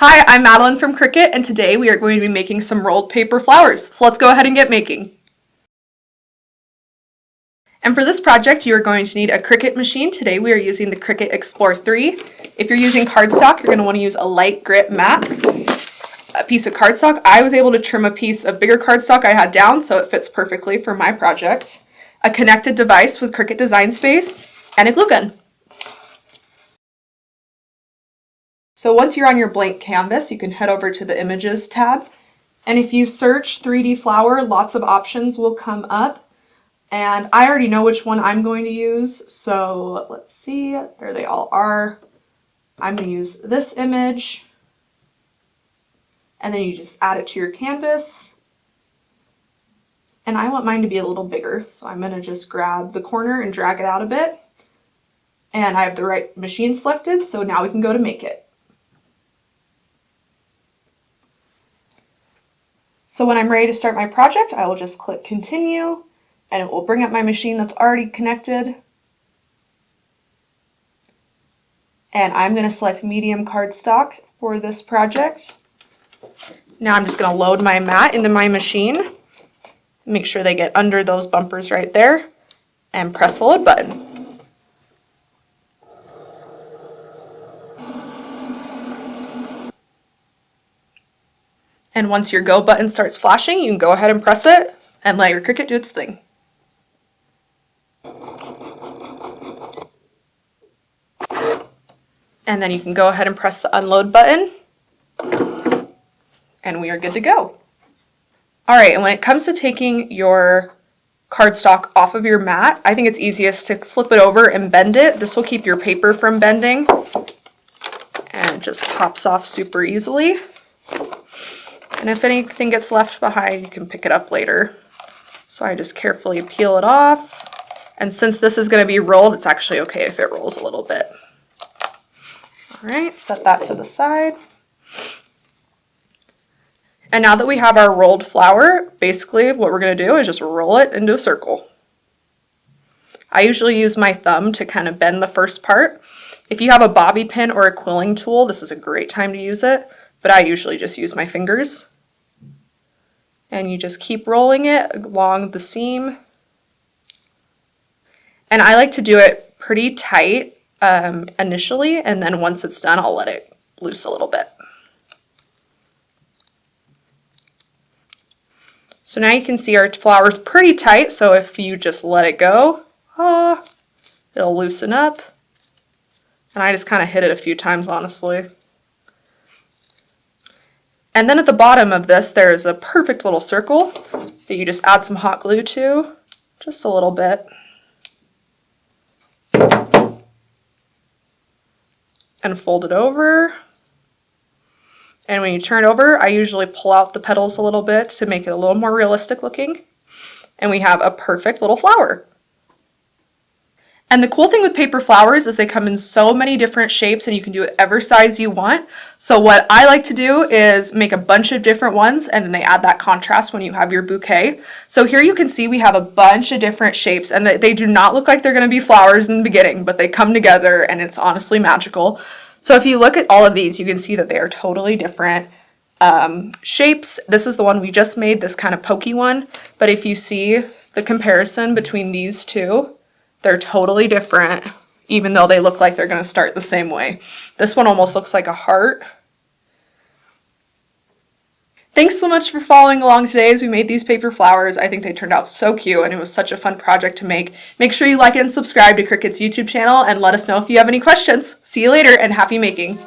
Hi, I'm Madeline from Cricut, and today we are going to be making some rolled paper flowers. So let's go ahead and get making. And for this project, you are going to need a Cricut machine. Today we are using the Cricut Explore 3. If you're using cardstock, you're going to want to use a light grit mat. A piece of cardstock. I was able to trim a piece of bigger cardstock I had down, so it fits perfectly for my project. A connected device with Cricut Design Space, and a glue gun. So once you're on your blank canvas, you can head over to the Images tab. And if you search 3D flower, lots of options will come up. And I already know which one I'm going to use. So let's see, there they all are. I'm going to use this image. And then you just add it to your canvas. And I want mine to be a little bigger, so I'm going to just grab the corner and drag it out a bit. And I have the right machine selected, so now we can go to make it. So when I'm ready to start my project, I will just click continue and it will bring up my machine that's already connected. And I'm going to select medium cardstock for this project. Now I'm just going to load my mat into my machine. Make sure they get under those bumpers right there and press the load button. And once your go button starts flashing, you can go ahead and press it and let your Cricut do its thing. And then you can go ahead and press the unload button. And we are good to go. Alright, and when it comes to taking your cardstock off of your mat, I think it's easiest to flip it over and bend it. This will keep your paper from bending. And it just pops off super easily. And if anything gets left behind, you can pick it up later. So I just carefully peel it off. And since this is going to be rolled, it's actually okay if it rolls a little bit. All right, set that to the side. And now that we have our rolled flower, basically what we're going to do is just roll it into a circle. I usually use my thumb to kind of bend the first part. If you have a bobby pin or a quilling tool, this is a great time to use it, but I usually just use my fingers. And you just keep rolling it along the seam. And I like to do it pretty tight initially, and then once it's done, I'll let it loose a little bit. So now you can see our flower's pretty tight, so if you just let it go, it'll loosen up. And I just kind of hit it a few times, honestly. And then at the bottom of this, there's a perfect little circle that you just add some hot glue to, just a little bit. And fold it over. And when you turn it over, I usually pull out the petals a little bit to make it a little more realistic looking. And we have a perfect little flower. And the cool thing with paper flowers is they come in so many different shapes and you can do whatever size you want. So what I like to do is make a bunch of different ones and then they add that contrast when you have your bouquet. So here you can see we have a bunch of different shapes and they do not look like they're going to be flowers in the beginning, but they come together and it's honestly magical. So if you look at all of these, you can see that they are totally different shapes. This is the one we just made, this kind of pokey one. But if you see the comparison between these two, they're totally different, even though they look like they're going to start the same way. This one almost looks like a heart. Thanks so much for following along today as we made these paper flowers. I think they turned out so cute and it was such a fun project to make. Make sure you like and subscribe to Cricut's YouTube channel and let us know if you have any questions. See you later and happy making!